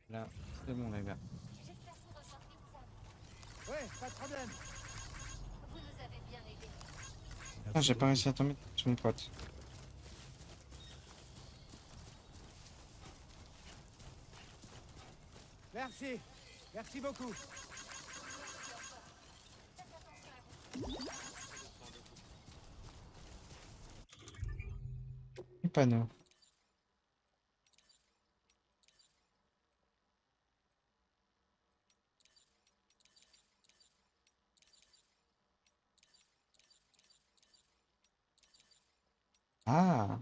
Là, c'est bon les gars. J'espère que vous ressentez ça. Ouais, pas de problème. Vous nous avez bien aidés. Ah, j'ai pas réussi à tomber sur mon pote. Merci. Merci beaucoup. Les panneaux. Ah,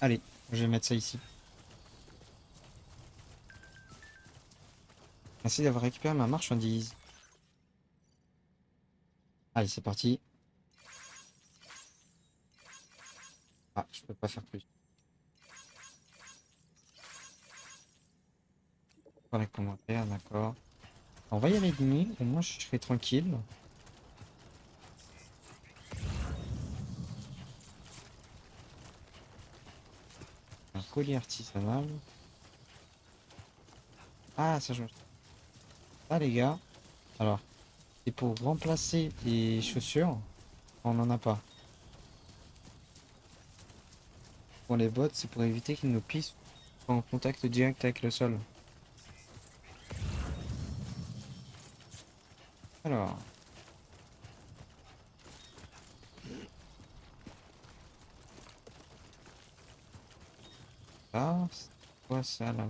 allez, je vais mettre ça ici. Merci d'avoir récupéré ma marchandise. Allez, c'est parti. Ah, je peux pas faire plus. Pour les commentaires, d'accord. On va y aller de nuit, au moins je serai tranquille. Un collier artisanal. Ah, ça je... Ah les gars. Alors, c'est pour remplacer les chaussures. On n'en a pas. Pour les bottes, c'est pour éviter qu'ils nous pissent en contact direct avec le sol. Alors, là, c'est quoi ça là-bas?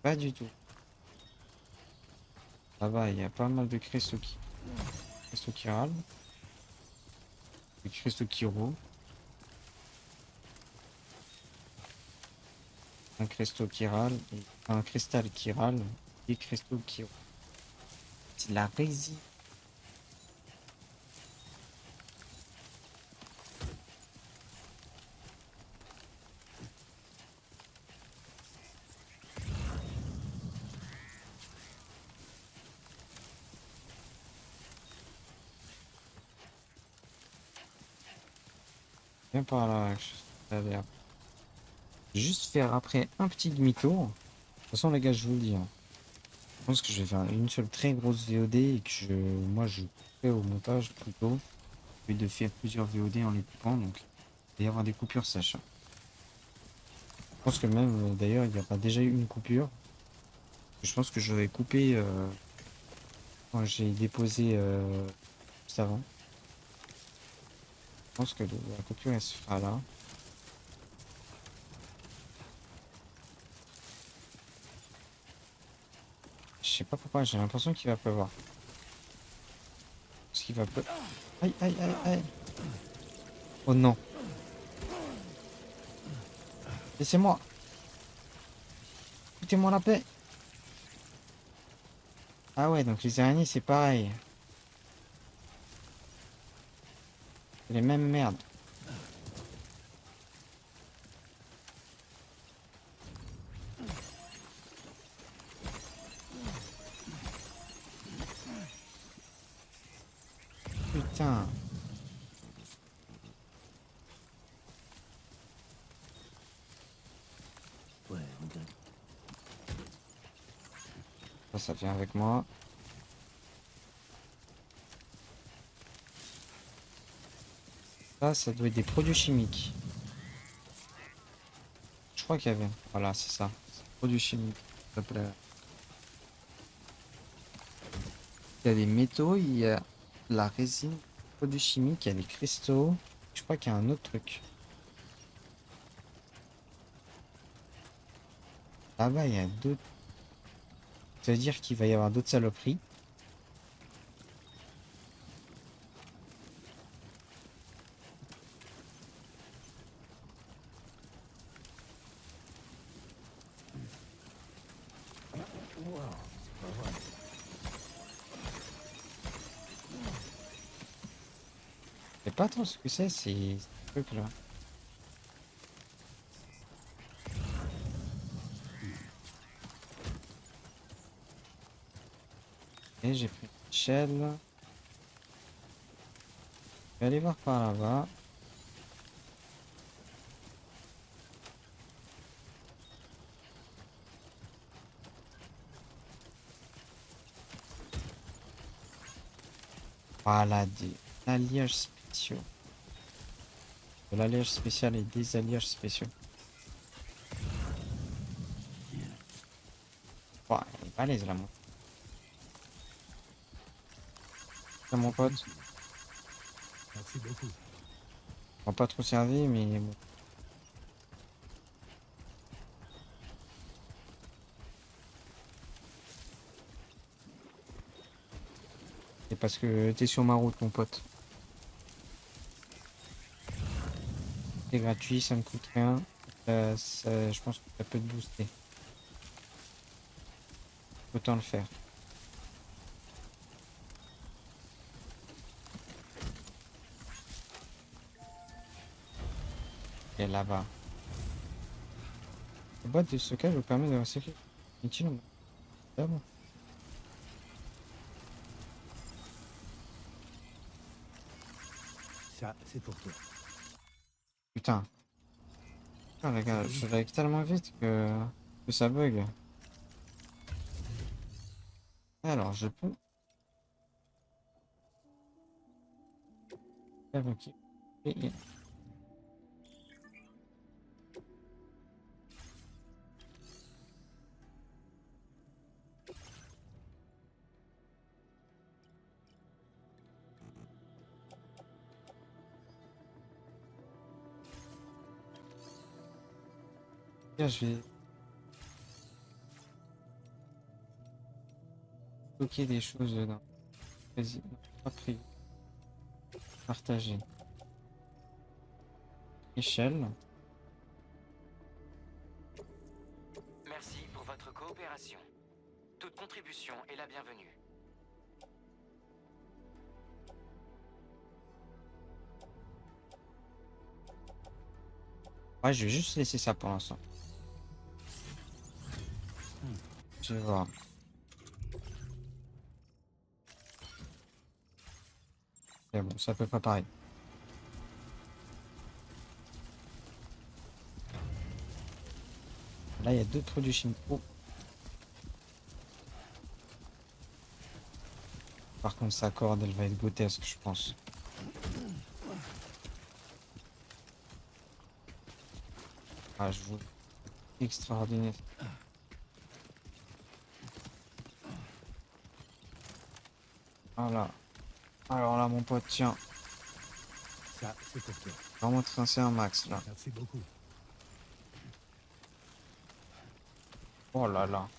Pas du tout. Là-bas, il y a pas mal de cristaux qui râlent. Des cristaux qui roulent. Un cristaux qui râle. Et un cristal qui râle. Des cristaux qui roulent. C'est de la résine. Viens par là. Juste faire après un petit demi-tour. De toute façon, les gars, je vous le dis, hein. Je pense que je vais faire une seule très grosse VOD et que moi, je fais au montage plutôt. Au lieu de faire plusieurs VOD en les coupant, donc il va y avoir des coupures sèches. Je pense que même, d'ailleurs, il y aura déjà eu une coupure. Je pense que je vais couper quand j'ai déposé juste avant. Je pense que la coupure, elle se fera là. Je sais pas pourquoi, j'ai l'impression qu'il va pleuvoir. Parce qu'il va pleuvoir. Aïe, aïe, aïe, aïe. Oh non. Laissez-moi. Foutez-moi la paix. Ah ouais, donc les araignées, c'est pareil. C'est les mêmes merdes. Putain. Ouais, on donne. Ça vient avec moi. Ça doit être des produits chimiques. Je crois qu'il y avait. Voilà, c'est ça. Produits chimiques. S'il te plaît. Il y a des métaux, il y a la résine, produits chimiques, il y a les cristaux. Je crois qu'il y a un autre truc. Là-bas, il y a d'autres. Ça veut dire qu'il va y avoir d'autres saloperies. Je sais pas trop ce que c'est, ces trucs-là. Et j'ai pris. échelle. Je vais aller voir par là-bas. Voilà, des alliages spéciaux. De l'alliage spécial et des alliages spéciaux. Ouah, elle est balèze là, mon pote. Merci beaucoup. On va pas trop servi, mais bon. C'est parce que t'es sur ma route, mon pote. C'est gratuit, ça me coûte rien. Je pense que ça peut te booster. Autant le faire. Et là-bas. La boîte de stockage vous permet de recycler inutilement. Ah bon. Ça, c'est pour toi. Putain. Ah, les gars, je like tellement vite que ça bug. Alors, je peux. Ok. Et- Là, je vais stocker des choses dans. Vas-y, pas privé. Partager. Échelle. Merci pour votre coopération. Toute contribution est la bienvenue. Ouais, je vais juste laisser ça pour l'instant. Je vais voir. Mais bon, ça peut pas pareil. Là, il y a deux produits chimiques. Oh. Par contre, sa corde, elle va être grotesque, je pense. Ah, je vous... Extraordinaire. Voilà. Alors là, mon pote, tiens. Ça, c'est pour toi. Vraiment trincer un max, là. Merci beaucoup. Oh là là.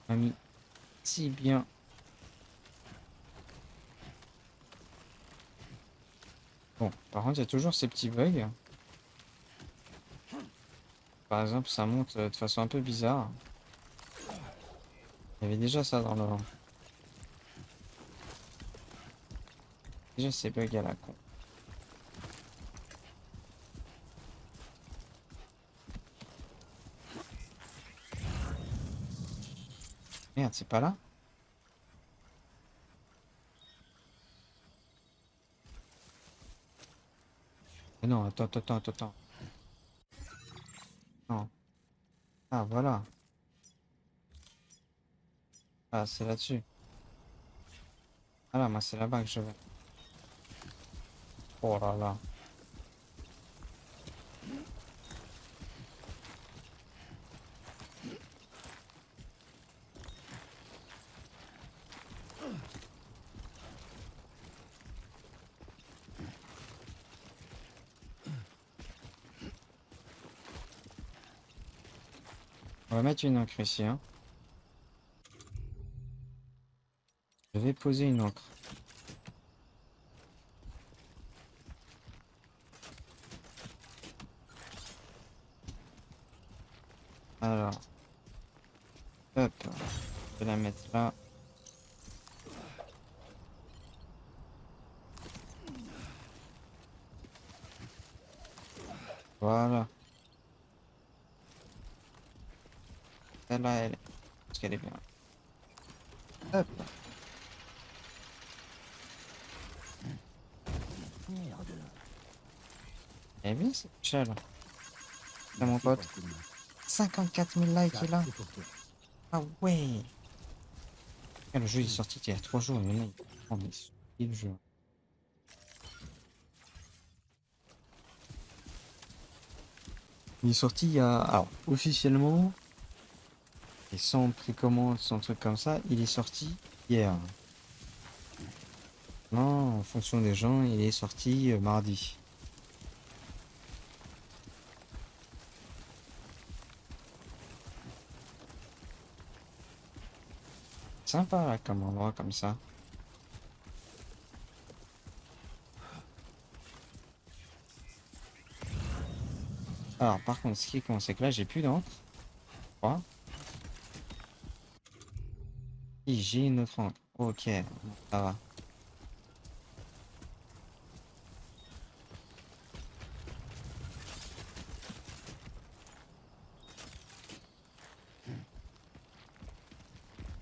On a mis si bien. Bon, par contre, il y a toujours ces petits bugs. Par exemple, ça monte de façon un peu bizarre. Il y avait déjà ça dans le... Déjà ces bugs à la con. Merde, c'est pas là? Mais non, attends. Non. Ah, voilà. Ah, c'est là-dessus. Ah là, moi, c'est là-bas que je vais. Oh là là. On va mettre une encre ici, hein. Je vais poser une encre. Alors, hop, je vais la mettre là. Voilà. Celle-là, elle est... Parce qu'elle est bien. Hop. Merde. Elle est bien cette échelle. C'est mon Merci pour pote. le coup de main. 54 000 likes Ça, là. c'est pour toi. Ah ouais. Ah, le jeu il est sorti il y a 3 jours. Mais là, oh, mais c'est le jeu. Il est sorti il y a... Alors, officiellement, et sans précommande, sans truc comme ça, il est sorti hier. Non, en fonction des gens, il est sorti mardi. Sympa là, comme endroit comme ça. Alors, par contre, ce qui est con, c'est que là, j'ai plus d'encre. Je crois. Si, j'ai une autre encre. Ok, bon, ça va.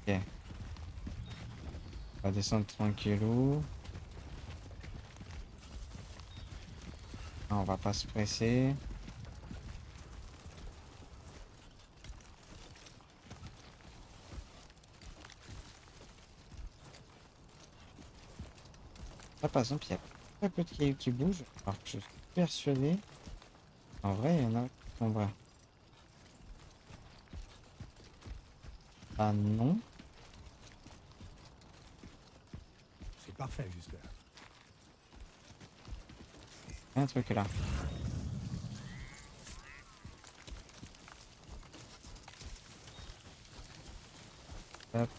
Ok, on va descendre tranquillou. Non, on va pas se presser. Là, par exemple, il y a très peu de cailloux qui bougent. Alors que je suis persuadé. En vrai, il y en a qui sont vrais. Ah non. C'est parfait jusque-là. Il y a un truc là. Hop.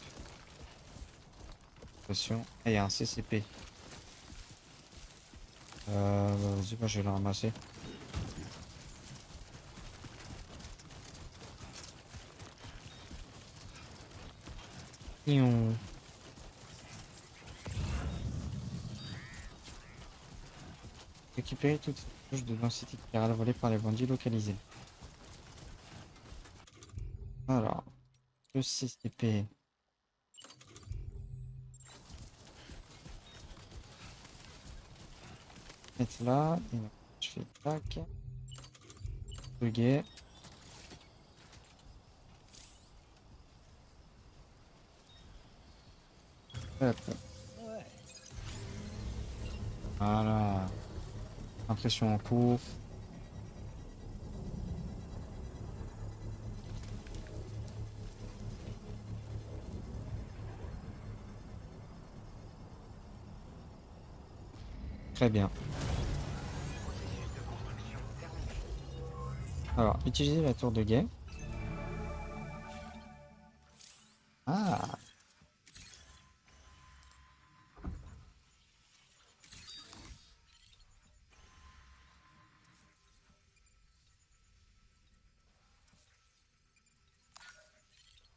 Attention. Ah, il y a un CCP. Bah, vas-y, bah, je vais le ramasser. Pion. Récupérer toutes ces touches de densité minérale volées par les bandits localisés. Alors, le CCP. Mettre là. Et là, je fais tac. Buguer. Hop. Voilà. Impression en cours. Très bien. Alors, utiliser la tour de guet. Ah,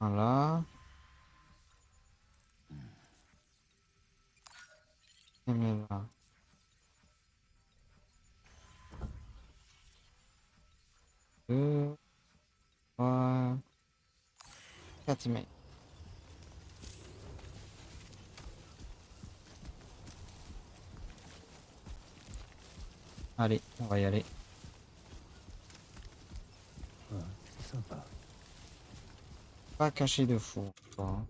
voilà. Et mais là. 2, 3, 4 emails. Allez, on va y aller. Ouais, sympa. Pas caché de fou. Quoi.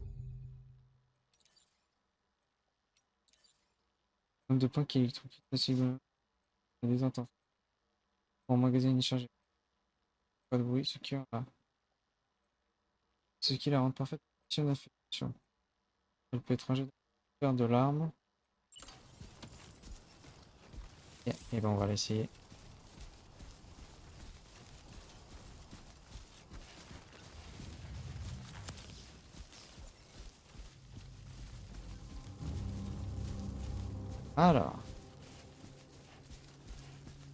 Nombre de points qui électrocutent facilement les entend. Pour emmagasiner et charger. Pas de bruit, ce qui la rend parfaite mission d'infection. Elle peut être rangée dans de l'arme. Et ben on va l'essayer. Alors,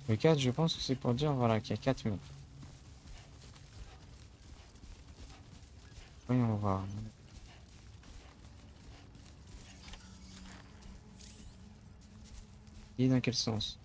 le 4, je pense que c'est pour dire voilà, qu'il y a 4 minutes. Voyons voir. Et dans quel sens?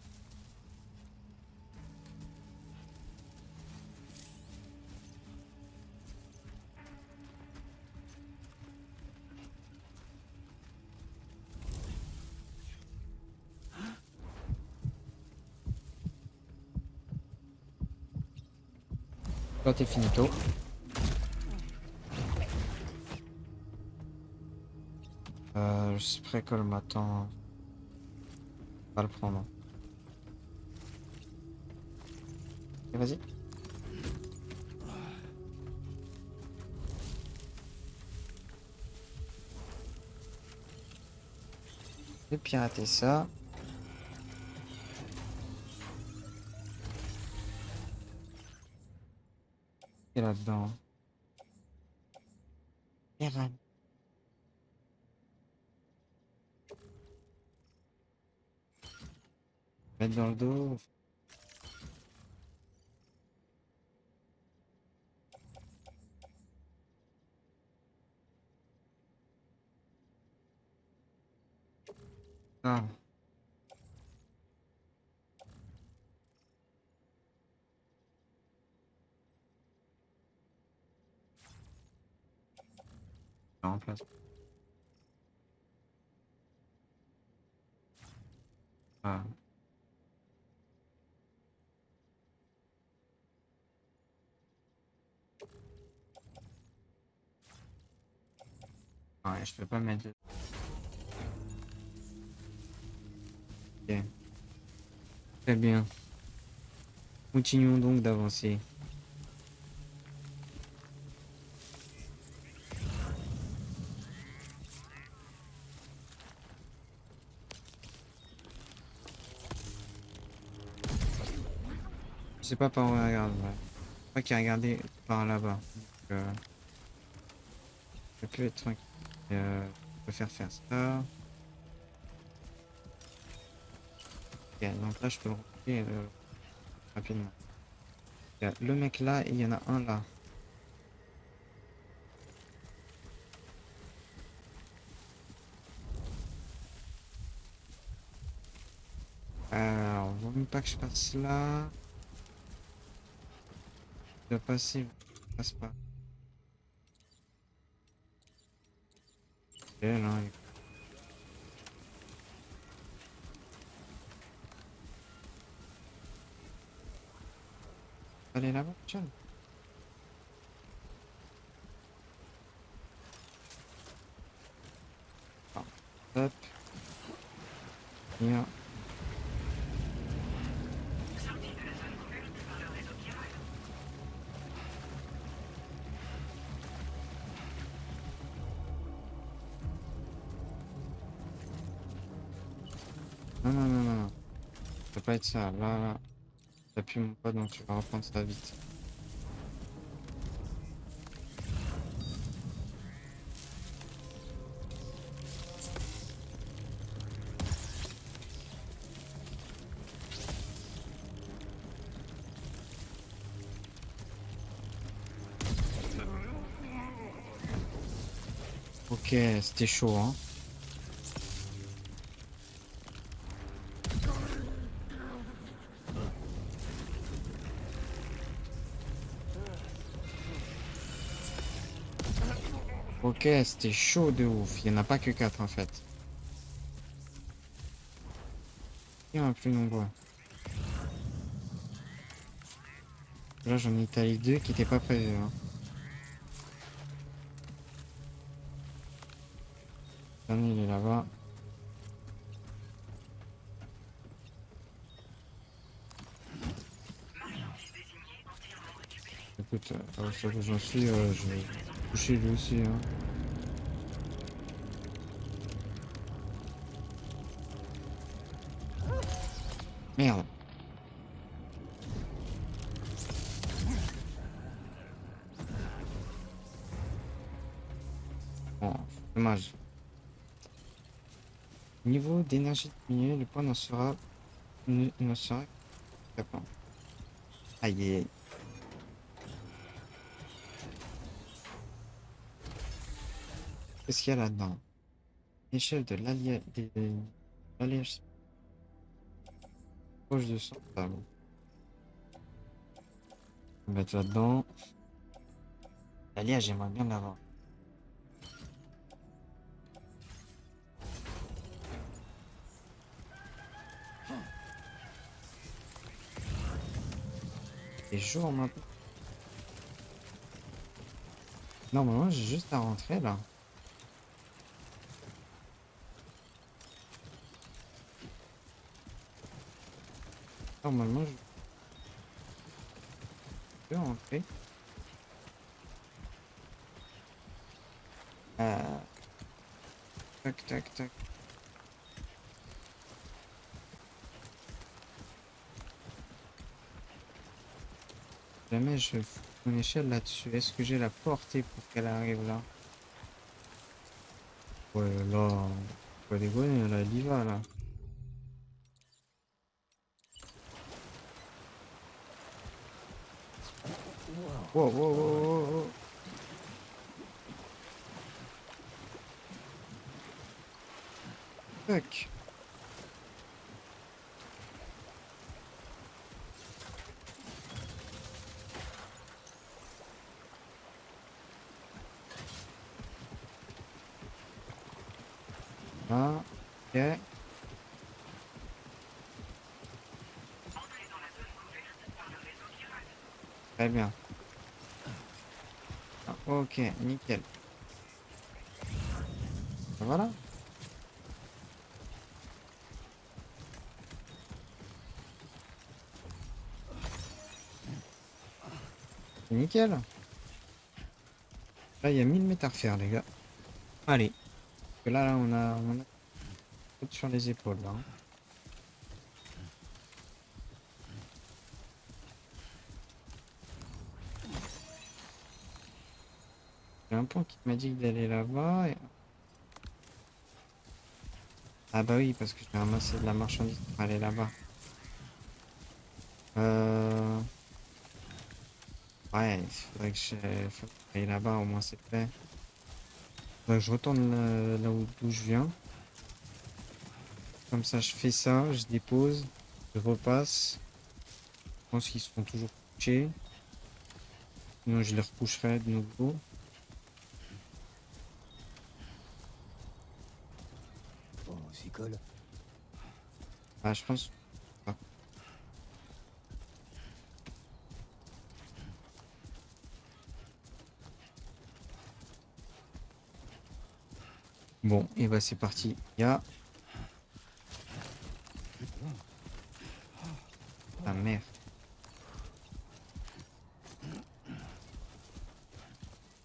Toi, t'es finito. Je spray colmatant. Pas le prendre. Et vas-y. Je vais pirater ça. Et là-dedans. Errane. Mettre dans le dos. Ah. Je remplace. Ah. Ouais, je peux pas mettre. Ok. Très bien. Continuons donc d'avancer. Je sais pas par où on regarde. Ouais. Je crois qu'il a regardé par là-bas. Donc, je peux être tranquille. Je peux faire ça. Ok, donc là, je peux le replier rapidement. Il y a le mec là et il y en a un là. Alors, vaut mieux pas que je passe là. Je dois passer, je passe pas. Ok, là, allez là-bas, tiens. Ah, hop. Bien. Non, non, non, non, non. Ça peut pas être ça. Là, là. T'appuies mon pas, donc tu vas reprendre ça vite. Ok, c'était chaud, hein. Ok, c'était chaud de ouf. Il n'y en a pas que 4 en fait. Il y en a plus nombreux. Là, j'en ai étalé 2 qui n'étaient pas prévus, hein. Le dernier, il est là-bas. Écoute, ça que j'en suis, je vais toucher lui aussi, hein. Merde. Bon, dommage. Niveau d'énergie diminué, le point ne sera capable. Aïe aïe aïe. Qu'est-ce qu'il y a là-dedans? Échelle de l'alliage proche de son table. On va mettre là-dedans. L'alliage, j'aimerais bien l'avoir. C'est jour maintenant. Normalement, j'ai juste à rentrer là. Normalement, je peux rentrer. Ah, tac, tac, tac. Jamais je fous mon échelle là-dessus. Est-ce que j'ai la portée pour qu'elle arrive là? Ouais, là, faut déconner, là, elle y va là. Wow. Wow, wow, wow, wow, wow. Tac. Ah, ok. Très bien. Ah, ok, nickel. Voilà. C'est nickel. Là, il y a 1000 mètres à refaire, les gars. Allez. Parce que là, on a tout sur les épaules, là, hein. J'ai un point qui m'a dit d'aller là-bas. Ah bah oui, parce que j'ai ramassé de la marchandise pour aller là-bas. Euh... Ouais, il faudrait que j'aille là-bas, au moins c'est fait. Faudrait que je retourne là d'où je viens. Comme ça, je fais ça, je dépose, je repasse. Je pense qu'ils seront toujours couchés. Sinon, je les recoucherai de nouveau. Bon, on s'y colle. Ah, je pense pas. Bon, et bah c'est parti. Il y a... Ah merde.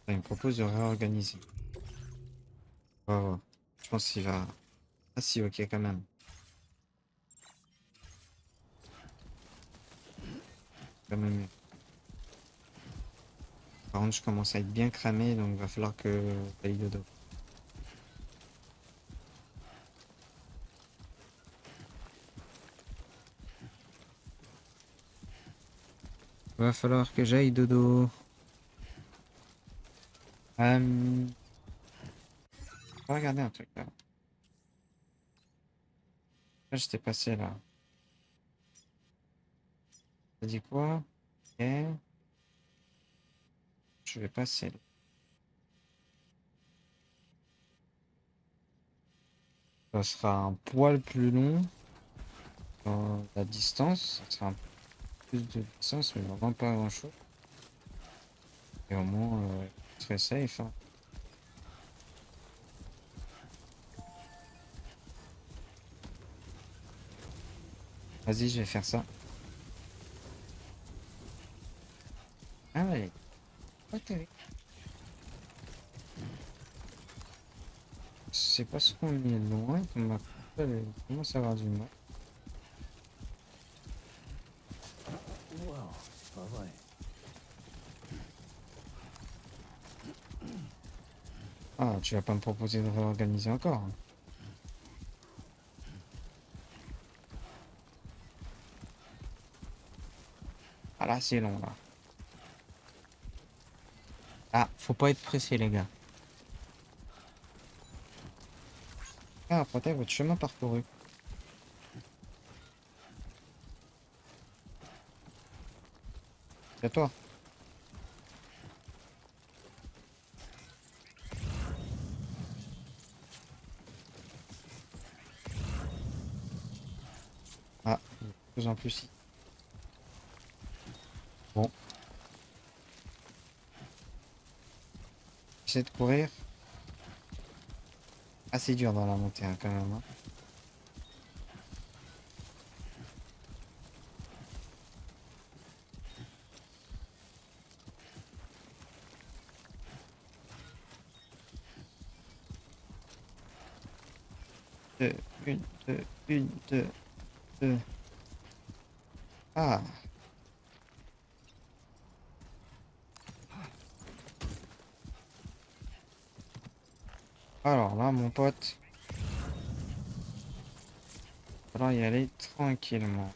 Ah, il me propose de réorganiser. On va voir. Je pense qu'il va... Ah si, ok, quand même. Quand même. Par contre, je commence à être bien cramé, donc il va falloir que j'aille dodo. Va falloir que j'aille dodo. On va regarder un truc là. Là, j'étais passé là. T'as dit quoi? Ok. Je vais passer là. Ça sera un poil plus long dans la distance. Ça sera un peu plus de distance, mais vraiment pas grand chose. Et au moins, je serai safe, hein. Vas-y, je vais faire ça. Ah ouais, pas terrible. C'est parce qu'on est loin qu'on m'a commence à avoir du mal. Wow, c'est pas vrai. Ah, tu vas pas me proposer de réorganiser encore, hein. Ah là, c'est long, là. Ah, faut pas être pressé, les gars. Ah, après, votre chemin parcouru. C'est à toi. Ah, de plus en plus si. Bon, j'essaie de courir. Assez dur dans la montée hein, quand même. Hein. Deux, deux. Ah, alors là, mon pote, il va falloir y aller tranquillement.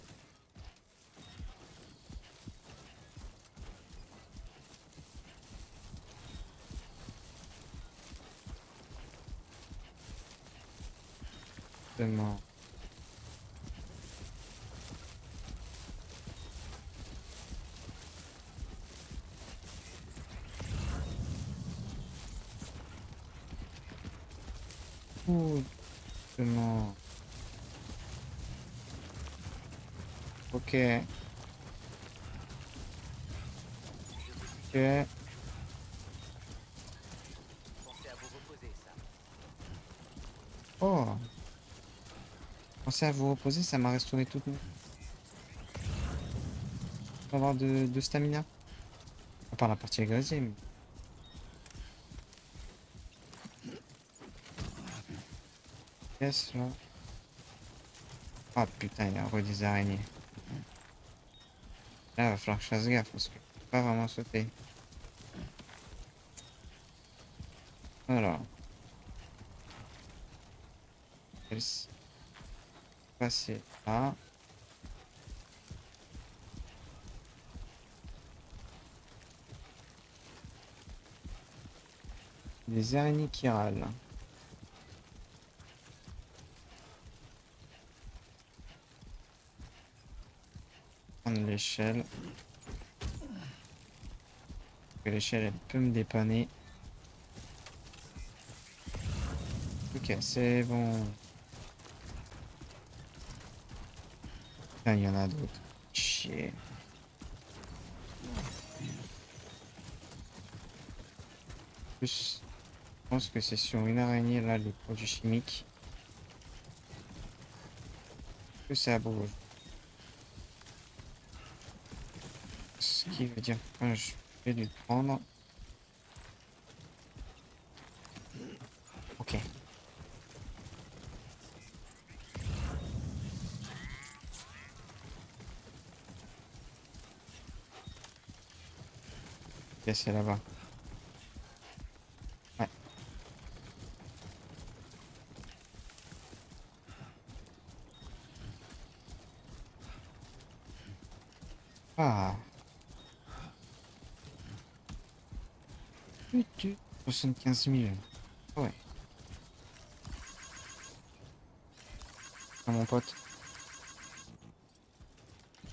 Exactement. Exactement. Ok, ok. Pensez à vous reposer, Sam. Oh, pensez à vous reposer, ça m'a restauré toute mon... avoir de stamina. À part la partie agressée, mais... Yes, là. Ah putain, il y a encore des araignées. Là, il va falloir que je fasse gaffe parce que je peux pas vraiment sauter. Alors, je vais passer là. Des araignées qui râlent. Prendre l'échelle. Que l'échelle, elle peut me dépanner. Ok, c'est bon. Putain, il y en a d'autres. Chier. Plus, je pense que c'est sur une araignée, là, les produits chimiques, que ça bouge. Ce qui veut dire que je vais lui prendre. Ok. Ok, c'est là-bas. Ouais. Ah. 75 000. Ah ouais. Ah, mon pote.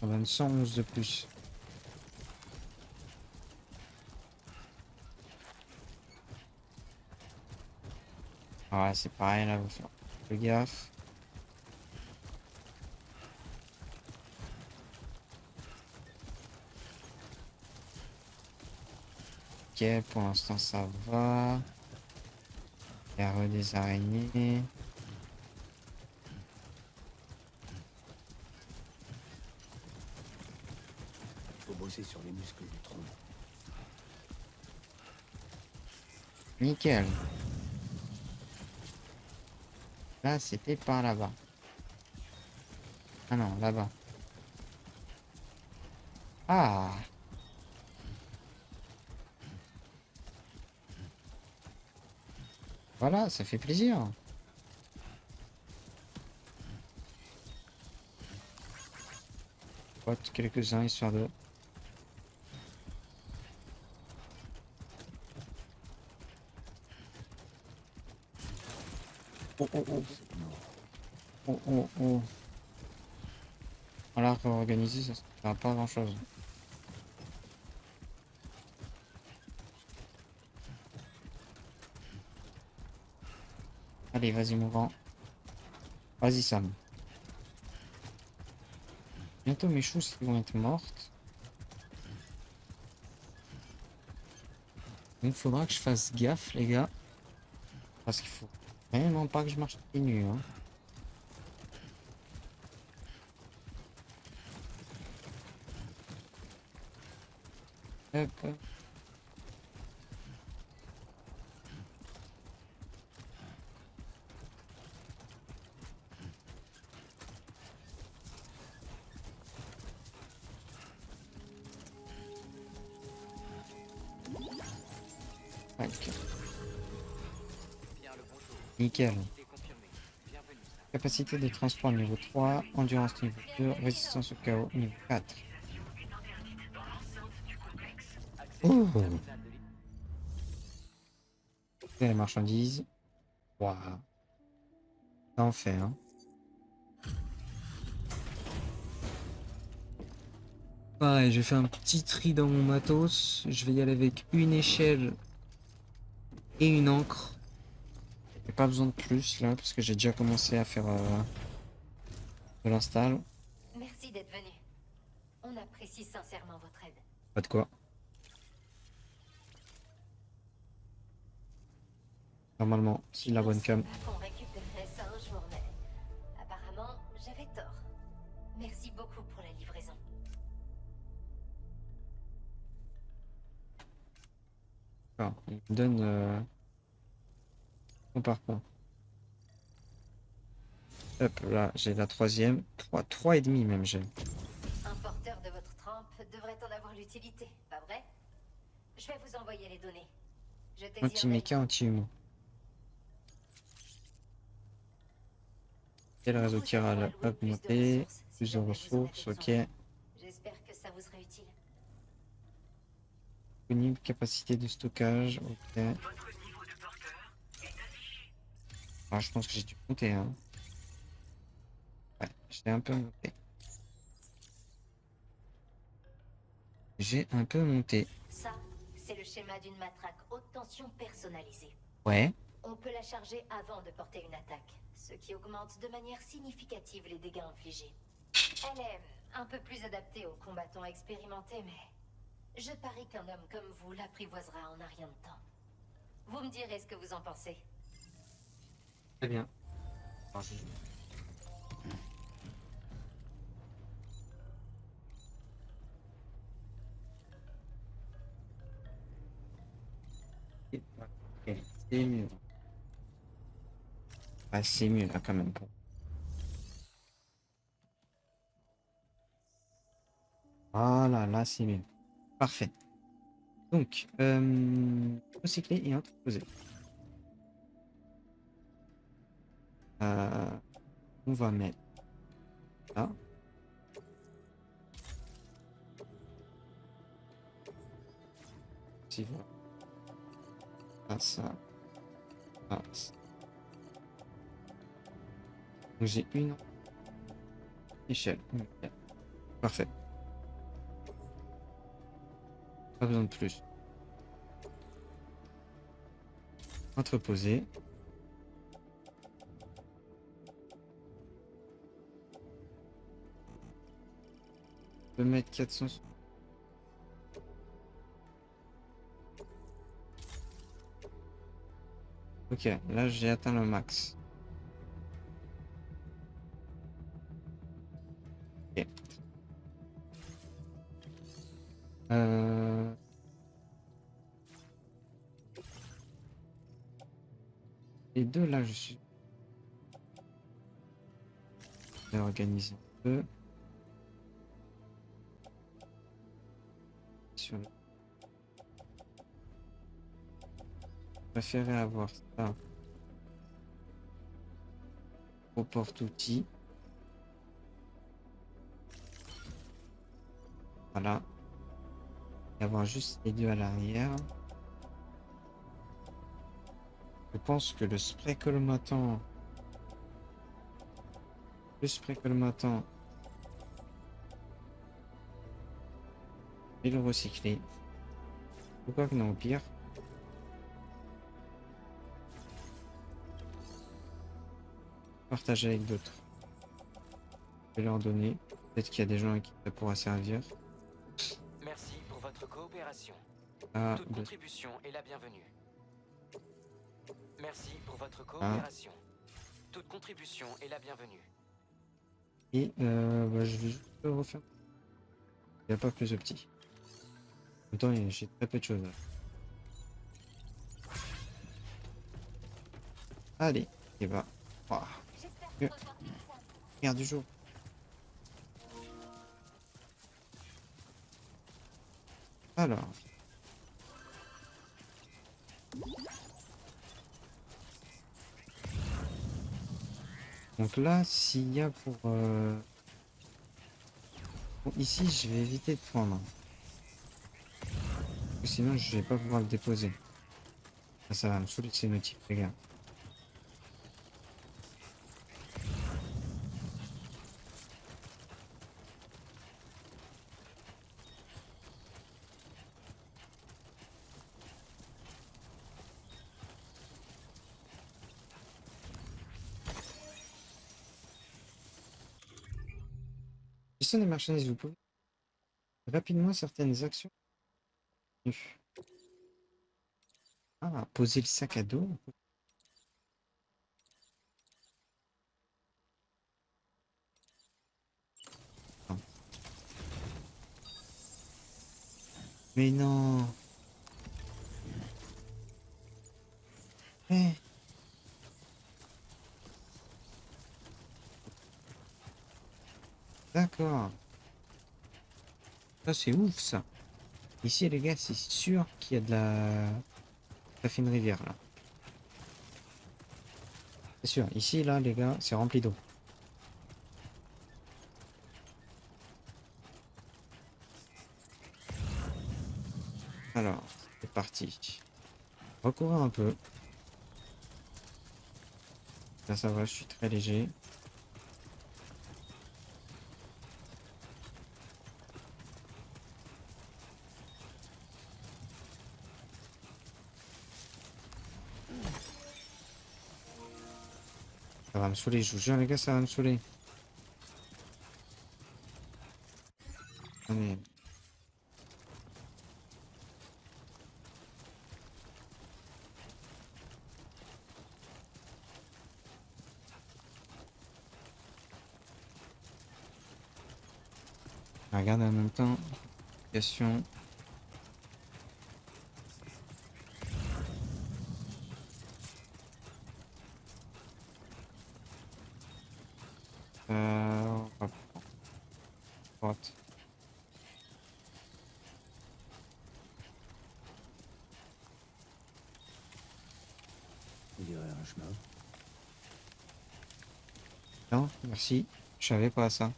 Ça donne 111 de plus. Ah ouais, c'est pareil là, faut faire un peu gaffe. Ok, pour l'instant ça va. Il y a des araignées. Faut bosser sur les muscles du tronc. Nickel. Là, c'était par là-bas. Ah non, là-bas. Ah. Voilà, ça fait plaisir. Pote, quelques-uns histoire de... Oh, oh, oh, oh, oh, oh. Alors qu'organiser, ça ne sert à pas grand-chose. Allez, vas-y, mon grand. Vas-y, Sam. Bientôt, mes choux ils vont être mortes. Donc faudra que je fasse gaffe les gars. Parce qu'il faut vraiment pas que je marche pieds nus hein. Hop, hop. Tac. Bien le bonjour. Nickel. Identité confirmée. Bienvenue. Capacité de transport niveau 3, endurance niveau 2, résistance au chaos niveau 4. Accès Oh, au terminal de l'île. les marchandises. Waouh. Ça en fait hein. Pareil, j'ai fait un petit tri dans mon matos. Je vais y aller avec une échelle et une encre. J'ai pas besoin de plus là, parce que j'ai déjà commencé à faire de l'install. Merci d'être venu. On apprécie sincèrement votre aide. Pas de quoi. Normalement, si la bonne cam. On récupérerait ça un jour, mais apparemment, j'avais tort. Merci beaucoup pour la livraison. Alors, il me donne point par point. Hop, là, j'ai la troisième. Trois et demi même j'ai. Un porteur de votre trempe devrait en avoir l'utilité, pas vrai? Je vais vous envoyer les données. Je désirerais... Anti-méca, anti-humain. Quel réseau chiral augmenté, plus de ressources, ok. J'espère que ça vous sera utile. Disponible, capacité de stockage, ok. Ah, je pense que j'ai dû monter, hein. Ouais, j'ai un peu monté. J'ai un peu monté. Ça, c'est le schéma d'une matraque haute tension personnalisée. Ouais. On peut la charger avant de porter une attaque, ce qui augmente de manière significative les dégâts infligés. Elle est un peu plus adaptée aux combattants expérimentés, mais je parie qu'un homme comme vous l'apprivoisera en un rien de temps. Vous me direz ce que vous en pensez. Très bien. Ok, c'est mieux. Ah, c'est mieux là quand même. Voilà, là c'est mieux. Parfait. Donc, recycler et entreposer. On va mettre là. Si voilà. Ah, ça. Ah, ça. Donc j'ai une échelle. Ok. Parfait. Pas besoin de plus. Entreposer. Je peux mettre 400. Ok, là j'ai atteint le max. Ok. Les deux là je suis. Je vais organiser un peu. Sur le... Je préférais avoir ça au porte-outils. Voilà. Et avoir juste les deux à l'arrière. Je pense que le spray colmatant. Le spray colmatant. Et le recycler. Pourquoi que non, au pire. Partager avec d'autres. Je vais leur donner. Peut-être qu'il y a des gens à qui ça pourra servir. Merci pour votre coopération. Ah, Toute contribution est la bienvenue. Merci pour votre ah. coopération. Toute contribution est la bienvenue. Et bah, je vais juste le refaire. Il n'y a pas plus de petits. Autant j'ai très peu de choses. Allez, et bah. Ouah, J'espère que- revoir tout ça. Regarde du jour. Alors. Donc là, s'il y a pour... bon, ici, je vais éviter de prendre. Parce que sinon, je vais pas pouvoir le déposer. Ça va me saouler ces notifs, les gars. Gestion des marchandises, vous pouvez rapidement certaines actions. Ah, poser le sac à dos. Non. Mais non. Eh, d'accord. Ça, c'est ouf, ça. Ici, les gars, c'est sûr qu'il y a de la... Ça fait une rivière, là. C'est sûr. Ici, là, les gars, c'est rempli d'eau. Alors, c'est parti. Recourir un peu. Là, ça va, je suis très léger. Ça va me saouler, je vous jure, les gars, ça va me saouler. Allez. Regarde en même temps. Question. On va prendre droite. On dirait un chemin. Non, merci. Je savais pas ça.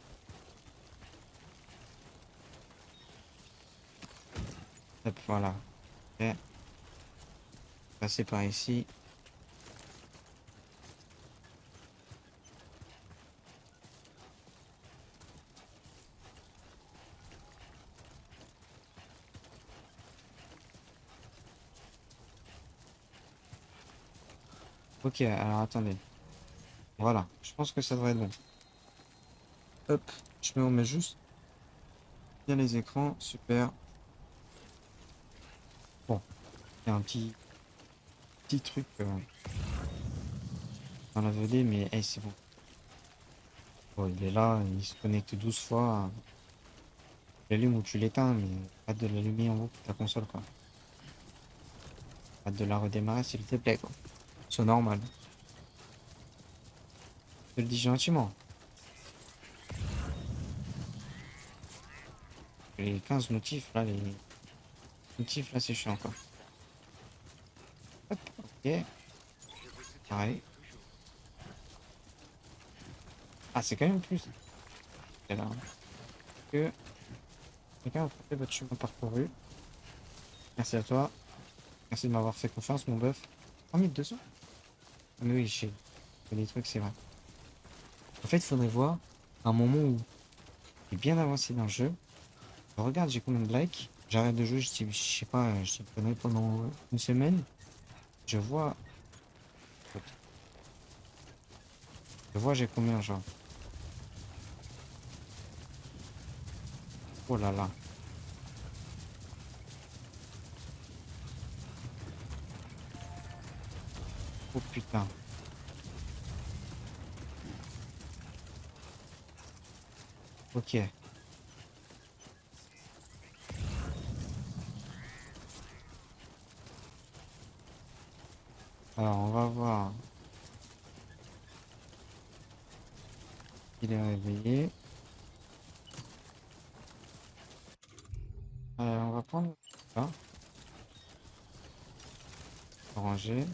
Hop, voilà. Ok. Passer par ici. Ok, alors attendez. Voilà, je pense que ça devrait être bon. Hop, je me remets juste bien les écrans. Super. Bon, il y a un petit truc dans la VD, mais hey, c'est bon. Bon, il est là, il se connecte 12 fois. Tu l'allumes ou tu l'éteins, mais pas de l'allumer en boucle ta console, quoi. Pas de la redémarrer, s'il te plaît, quoi. C'est normal. Je te le dis gentiment. Les 15 notifs, là, les notifs, là, c'est chiant, quoi. Hop, ok. Pareil. Ah, c'est quand même plus. C'est là, hein, que quelqu'un a fait votre chemin parcouru. Merci à toi. Merci de m'avoir fait confiance, mon bœuf. 3200. Ah, mais oui, j'ai des trucs, c'est vrai. En fait, il faudrait voir un moment où j'ai bien avancé dans le jeu. Je regarde, j'ai combien de likes. J'arrête de jouer, je sais pas, je dis conneries pendant une semaine. Je vois. Je vois, j'ai combien, genre. Oh là là. Oh putain. Ok. Alors, on va voir. Il est réveillé. On va prendre ça. Ranger.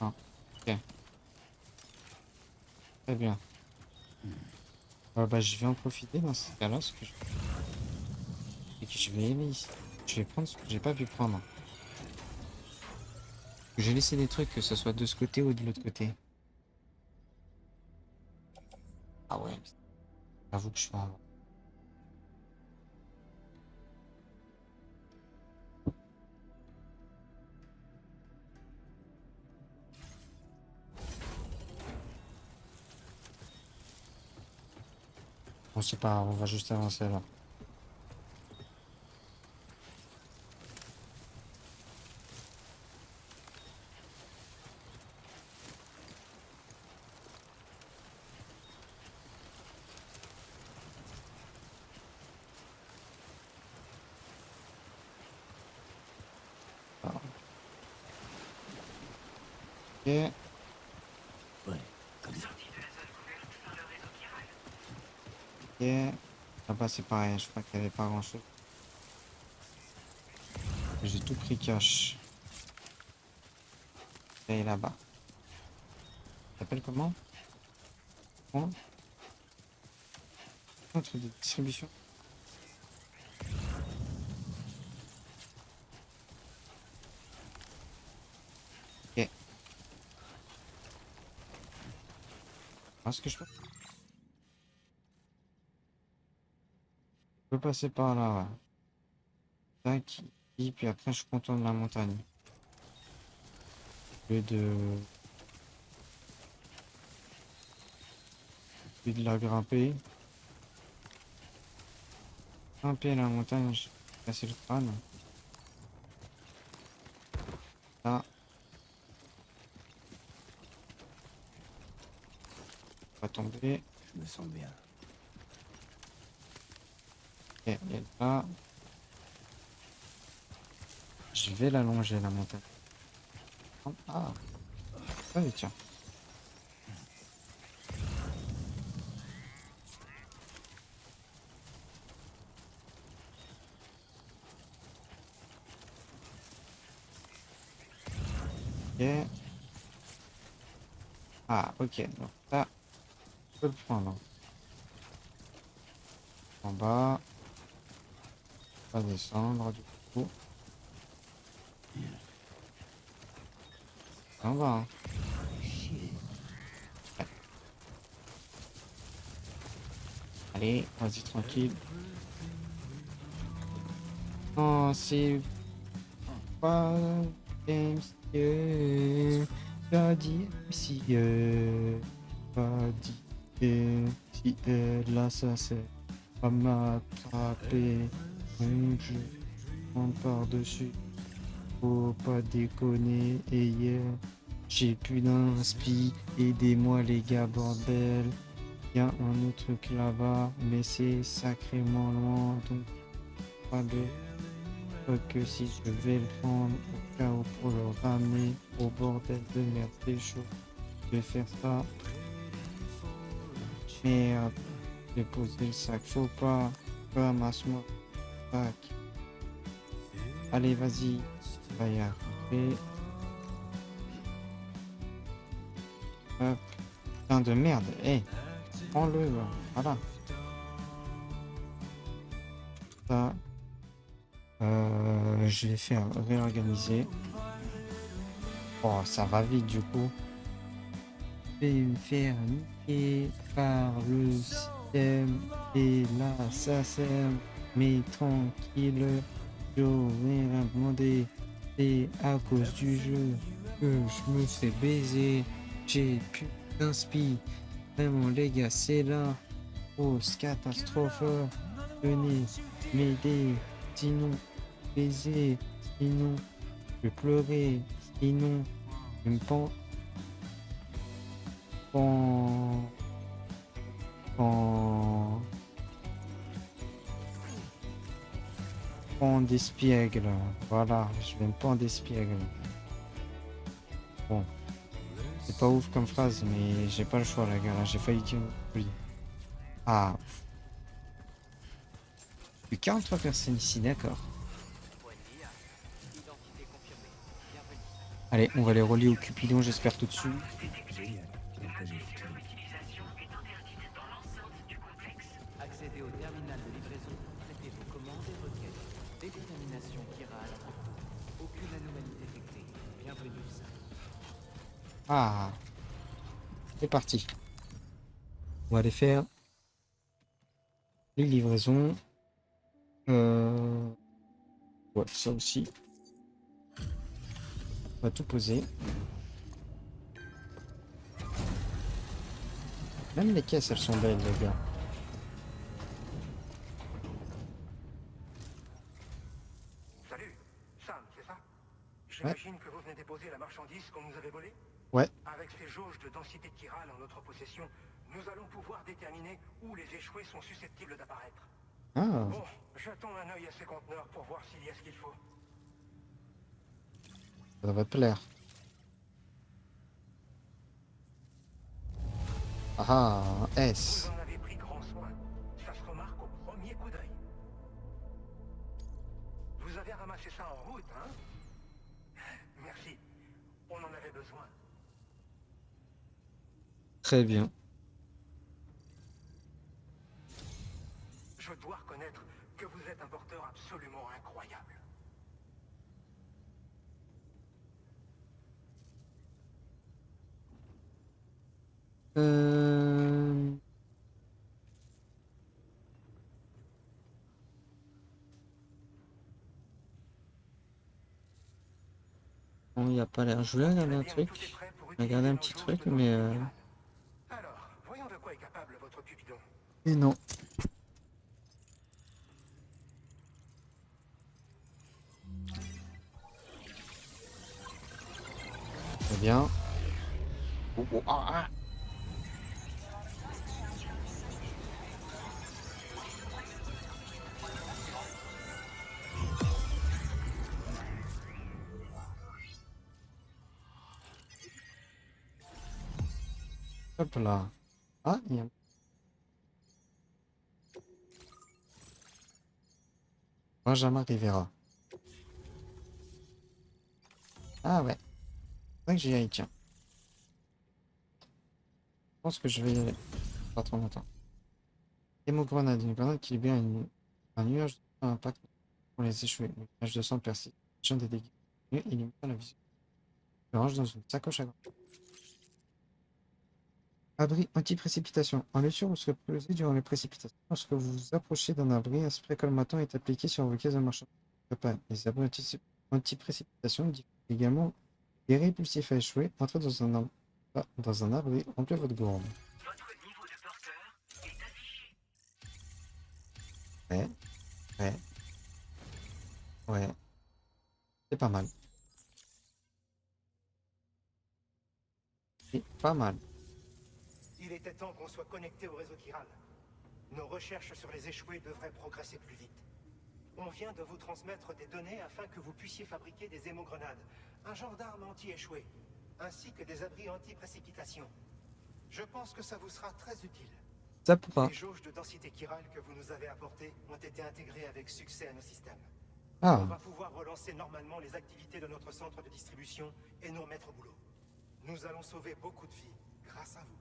Ah, ok. Très bien. Bah, je vais en profiter dans ce cas-là, ce que je... et que je vais aimer ici. Je vais prendre ce que j'ai pas pu prendre. J'ai laissé des trucs, que ce soit de ce côté ou de l'autre côté. Ah ouais, j'avoue que je suis en... Bon, c'est pas grave, on va juste avancer là. Ah, ok. Ouais, comme ça. Ok. Là-bas, c'est pareil, je crois qu'il n'y avait pas grand-chose. J'ai tout pris cash. Et là-bas. Ça s'appelle comment? Point. Un truc de distribution. Ok. Est-ce que je peux passer par là, ouais. Tac. Et puis après, je contourne la montagne. Au lieu de la grimper. Grimper la montagne, je vais casser le crâne. Là, on va tomber. Je me sens bien. Ok, et là, je vais la longer la montagne. Ah, allez, tiens. Ok. Ah, ok. Donc ça, je peux le prendre. En bas, on va descendre du coup. En bas, hein. Chier. Ouais. Allez, vas-y tranquille. Non, c'est pas MC. Pas dit si pas dit si elle là ça c'est pas m'attraper. Donc je monte par-dessus. Faut pas déconner. Et hier, j'ai plus d'inspi. Aidez-moi les gars, bordel. Y a un autre truc là-bas, mais c'est sacrément loin. Donc pas de que si je vais le prendre au cas où pour le ramener au bordel de merde, c'est chaud. Je vais faire ça. Mais j'ai posé le sac. Faut pas. Ramasse-moi. Tac. Allez, vas-y. Va y arriver. Hop. Putain de merde. Eh. Prends-le. Voilà. Ça. Je vais faire réorganiser. Oh, ça va vite du coup. Je vais me faire niquer par le système et là ça sert mais tranquille Joe m'a demandé, et à cause du jeu que je me fais baiser. J'ai plus d'inspi. Vraiment, les gars, c'est la grosse catastrophe. Venez m'aider, sinon baiser, sinon je vais pleurer, sinon je me pends, pends, pends d'espiègle. Voilà, je vais me pendre d'espiègle. Bon, c'est pas ouf comme phrase, mais j'ai pas le choix, la gars. Là, j'ai failli dire oui. Ah, plus 43 personnes ici, d'accord. Identité confirmée. Bienvenue. Allez, on va les relier au Cupidon, j'espère tout de suite. Génial. Quel état j'ai foutu. Accédez au terminal de livraison pour traiter vos commandes et requêtes. Décontamination chirale en cours. Aucune anomalie détectée. Bienvenue, ça. Ah, c'est parti. On va aller faire les livraisons. Ouais, ça aussi. On va tout poser. Même les caisses, elles sont belles, les gars. Salut, Sam, c'est ça? Ouais. J'imagine que vous venez déposer la marchandise qu'on nous avait volée? Ouais. Avec ces jauges de densité chirale en notre possession, nous allons pouvoir déterminer où les échoués sont susceptibles d'apparaître. Ah, Bon, jetons un œil à ces conteneurs pour voir s'il y a ce qu'il faut. ça devrait te plaire. Ah, Vous S. en avez pris grand soin. Ça se remarque au premier coup d'œil. Vous avez ramassé ça en route, hein? Merci. On en avait besoin. Très bien. Je dois reconnaître que vous êtes un porteur absolument incroyable. Euh... Bon, il n'y a pas l'air. Je voulais regarder un Très bien, tout est truc. prêt pour Regarder un utiliser petit nos truc, jauges de mais... densité chirale. Alors, voyons de quoi est capable votre Cupidon. Et non. Très bien. Oh, oh, ah, ah. Hop là. Ah, il y a... Benjamin Rivera. Ah ouais. C'est vrai que j'y aille, tiens. Je pense que je vais y aller. Pas trop longtemps. Hémogrenade. Une grenade qui libère un nuage d'impact pour les échouer. Le nuage de sang persiste. Jean des dégâts. Et il limite la vision. Je range dans une sacoche à gants. Abri anti-précipitation. En lecture, vous serez posé durant les précipitations. Lorsque vous vous approchez d'un abri, un spray colmatant est appliqué sur vos caisses de marchandises. Les abris anti-précipitation diffusent également des répulsifs à échouer. Entrez dans un abri, remplez votre gourde. Votre niveau de porteur est affiché. Ouais, ouais, ouais. C'est pas mal. C'est pas mal. Il était temps qu'on soit connecté au réseau chiral. Nos recherches sur les échoués devraient progresser plus vite. On vient de vous transmettre des données afin que vous puissiez fabriquer des hémogrenades, un genre d'arme anti-échouée, ainsi que des abris anti-précipitation. Je pense que ça vous sera très utile. Ça pourra. Les jauges de densité chirale que vous nous avez apportées ont été intégrées avec succès à nos systèmes. On Ah, va pouvoir relancer normalement les activités de notre centre de distribution et nous remettre au boulot. Nous allons sauver beaucoup de vies grâce à vous.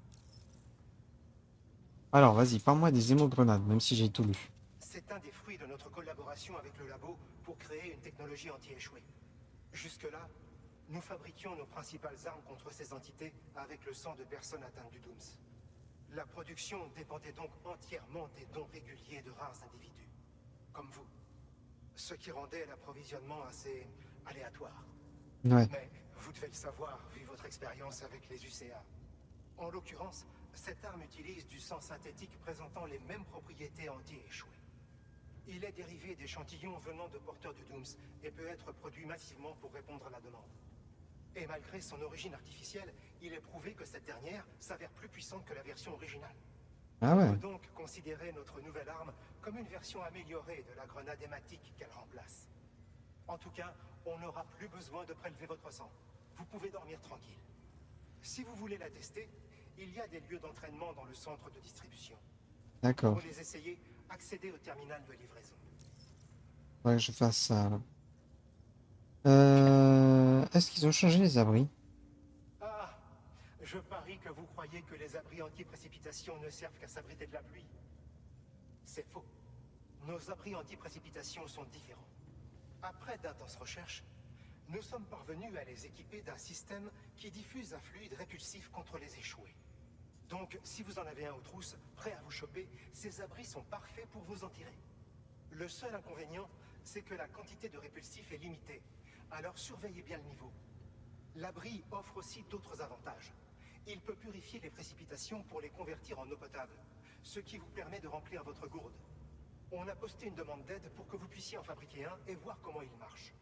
alors vas-y, parle-moi des hémogrenades, même si j'ai tout lu. C'est un des fruits de notre collaboration avec le labo pour créer une technologie anti-échouée. Jusque-là, nous fabriquions nos principales armes contre ces entités avec le sang de personnes atteintes du Dooms. La production dépendait donc entièrement des dons réguliers de rares individus, comme vous. ce qui rendait l'approvisionnement assez aléatoire. Ouais. Mais vous devez le savoir, vu votre expérience avec les UCA. En l'occurrence, cette arme utilise du sang synthétique présentant les mêmes propriétés anti-échouées. Il est dérivé d'échantillons venant de porteurs de Dooms et peut être produit massivement pour répondre à la demande. Et malgré son origine artificielle, il est prouvé que cette dernière s'avère plus puissante que la version originale. Ah On ouais. peut donc considérer notre nouvelle arme comme une version améliorée de la grenade hématique qu'elle remplace. En tout cas, on n'aura plus besoin de prélever votre sang. Vous pouvez dormir tranquille. Si vous voulez la tester, il y a des lieux d'entraînement dans le centre de distribution. D'accord. Pour les essayer, accédez au terminal de livraison. Faudrait que je fasse ça. Là. Est-ce qu'ils ont changé les abris? Ah, je parie que vous croyez que les abris anti-précipitation ne servent qu'à s'abriter de la pluie. C'est faux. Nos abris anti-précipitation sont différents. Après d'intenses recherches, nous sommes parvenus à les équiper d'un système qui diffuse un fluide répulsif contre les échoués. Donc, si vous en avez un aux trousses, prêt à vous choper, ces abris sont parfaits pour vous en tirer. Le seul inconvénient, c'est que la quantité de répulsif est limitée. Alors surveillez bien le niveau. L'abri offre aussi d'autres avantages. Il peut purifier les précipitations pour les convertir en eau potable, ce qui vous permet de remplir votre gourde. On a posté une demande d'aide pour que vous puissiez en fabriquer un et voir comment il marche.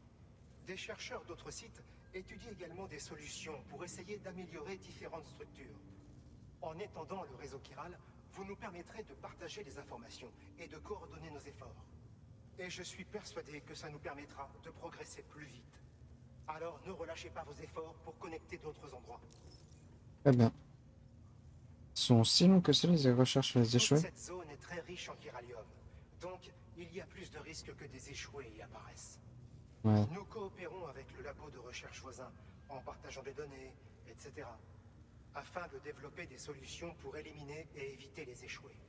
Des chercheurs d'autres sites étudient également des solutions pour essayer d'améliorer différentes structures. En étendant le réseau chiral, vous nous permettrez de partager les informations et de coordonner nos efforts. Et je suis persuadé que ça nous permettra de progresser plus vite. Alors ne relâchez pas vos efforts pour connecter d'autres endroits. Très bien. Ils sont si longs que ça, les recherches sur les Toute échoués? cette zone est très riche en chiralium. Donc, il y a plus de risques que des échoués y apparaissent. Ouais. Nous coopérons avec le labo de recherche voisin, en partageant des données, etc., afin de développer des solutions pour éliminer et éviter les échoués.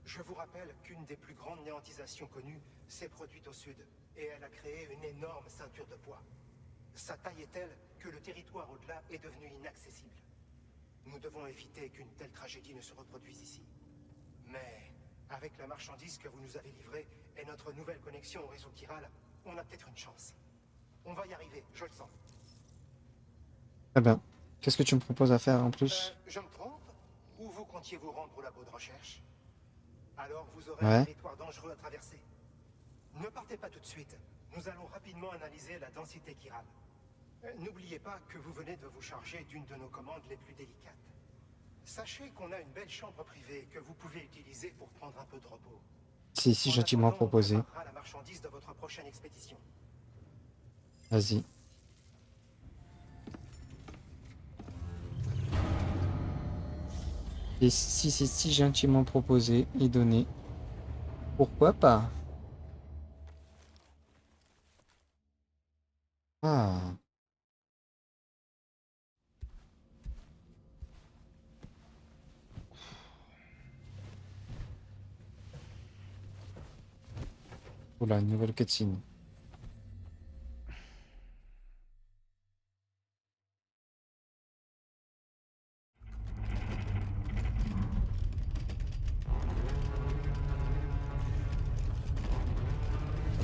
Je vous rappelle qu'une des plus grandes néantisations connues s'est produite au sud, et elle a créé une énorme ceinture de poids. Sa taille est telle que le territoire au-delà est devenu inaccessible. Nous devons éviter qu'une telle tragédie ne se reproduise ici. Mais, avec la marchandise que vous nous avez livrée et notre nouvelle connexion au réseau chiral, on a peut-être une chance. On va y arriver, je le sens. Très bien. Qu'est-ce que tu me proposes à faire en plus? Je me trompe? Ou vous comptiez vous rendre au labo de recherche? Alors vous aurez Ouais. un territoire dangereux à traverser. Ne partez pas tout de suite. Nous allons rapidement analyser la densité chirale. N'oubliez pas que vous venez de vous charger d'une de nos commandes les plus délicates. Sachez qu'on a une belle chambre privée que vous pouvez utiliser pour prendre un peu de repos. Si, si, En gentiment attendant, on proposé. préparera la marchandise de votre prochaine expédition. Vas-y. Et si c'est si gentiment proposé et donné, pourquoi pas? Ah. Oula, une nouvelle cutscene.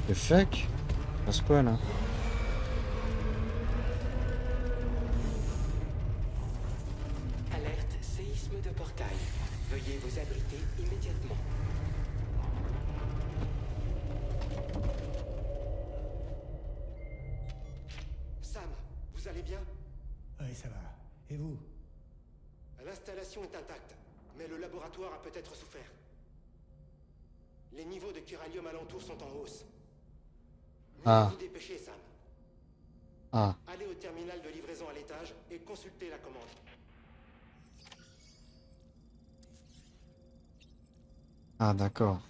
The fuck? Passe quoi là? Alerte séisme de portail. Veuillez vous abriter immédiatement. Sam, vous allez bien? Oui, ça va. Et vous? L'installation est intacte, mais le laboratoire a peut-être souffert. Les niveaux de chiralium alentour sont en hausse. Mieux Ah. vous dépêcher, Sam. Ah. Allez au terminal de livraison à l'étage et consultez la commande. Ah, d'accord.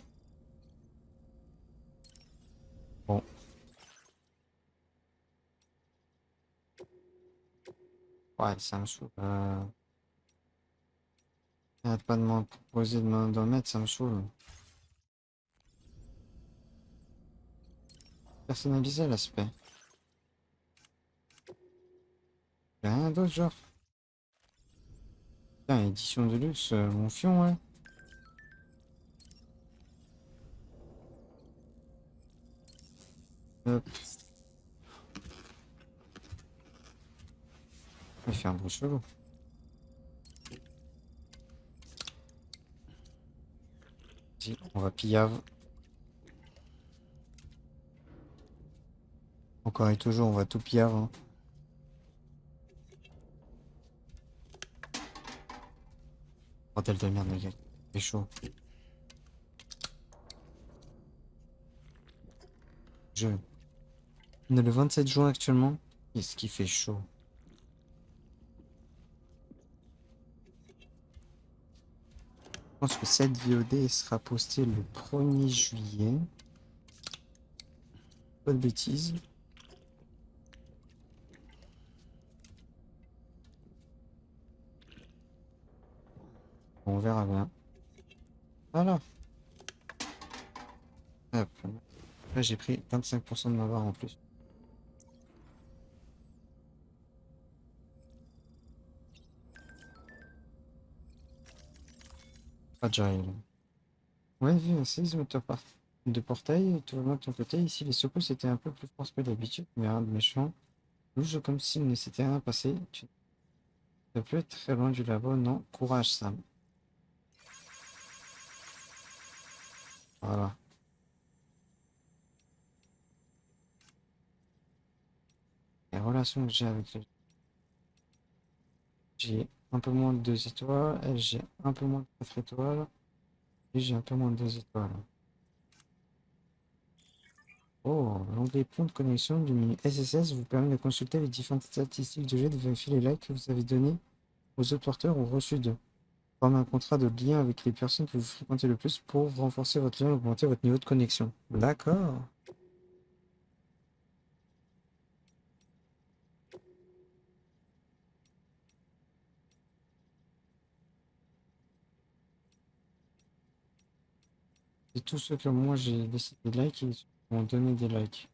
Bon. Ouais, ça me saoule. Arrête pas de m'en proposer d'en mettre, ça me saoule. Personnaliser l'aspect. Y'a rien d'autre, genre. Putain, édition de luxe, mon fion, ouais. Hop. Il fait un bruit chelou. Vas-y, on va pillave. Encore et toujours, on va tout pillave. Hein. Bordel de merde, les gars. C'est chaud. On est le 27 juin actuellement. Qu'est-ce qui fait chaud? Je pense que cette VOD sera postée le 1er juillet. Pas de bêtises. On verra bien. Voilà. Hop. Là, j'ai pris 25% de ma barre en plus. Agile. Ouais, vu un séisme de portail, tout va bien de ton côté. Ici, les secousses étaient un peu plus fortes que d'habitude, mais rien de méchant. Louche comme s'il ne s'était rien passé. Tu ne peux être très loin du labo, non? Courage, Sam. Voilà. Les relations que j'ai avec les... J'ai un peu moins de 2 étoiles. Elle, j'ai un peu moins de 4 étoiles. Et j'ai un peu moins de 2 étoiles. Oh, l'onglet pont de connexion du menu SSS vous permet de consulter les différentes statistiques de jeu, de vérifier les likes que vous avez donnés aux autres porteurs ou reçus d'eux. Formez un contrat de lien avec les personnes que vous fréquentez le plus pour renforcer votre lien et augmenter votre niveau de connexion. D'accord. Et tous ceux que moi j'ai laissé des likes, ils m'ont donné des likes.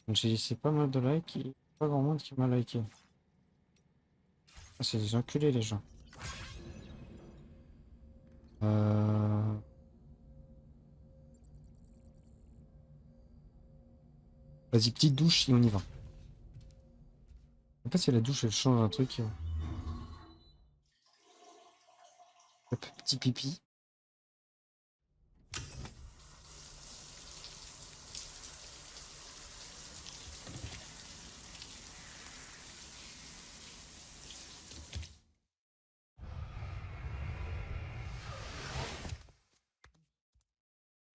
Donc j'ai laissé pas mal de likes et pas grand monde qui m'a liké. Ah, c'est des enculés les gens. Euh... Vas-y, petite douche et on y va. En fait, si la douche elle change un truc. Hop, petit pipi.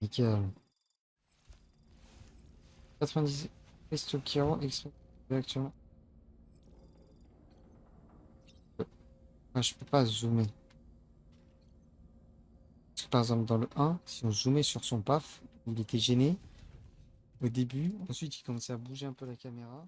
Nickel. 90 Estokiro, extrait actuellement. Ah, je peux pas zoomer. Parce que, par exemple, dans le 1, si on zoomait sur son paf, il était gêné au début. Ensuite, il commençait à bouger un peu la caméra.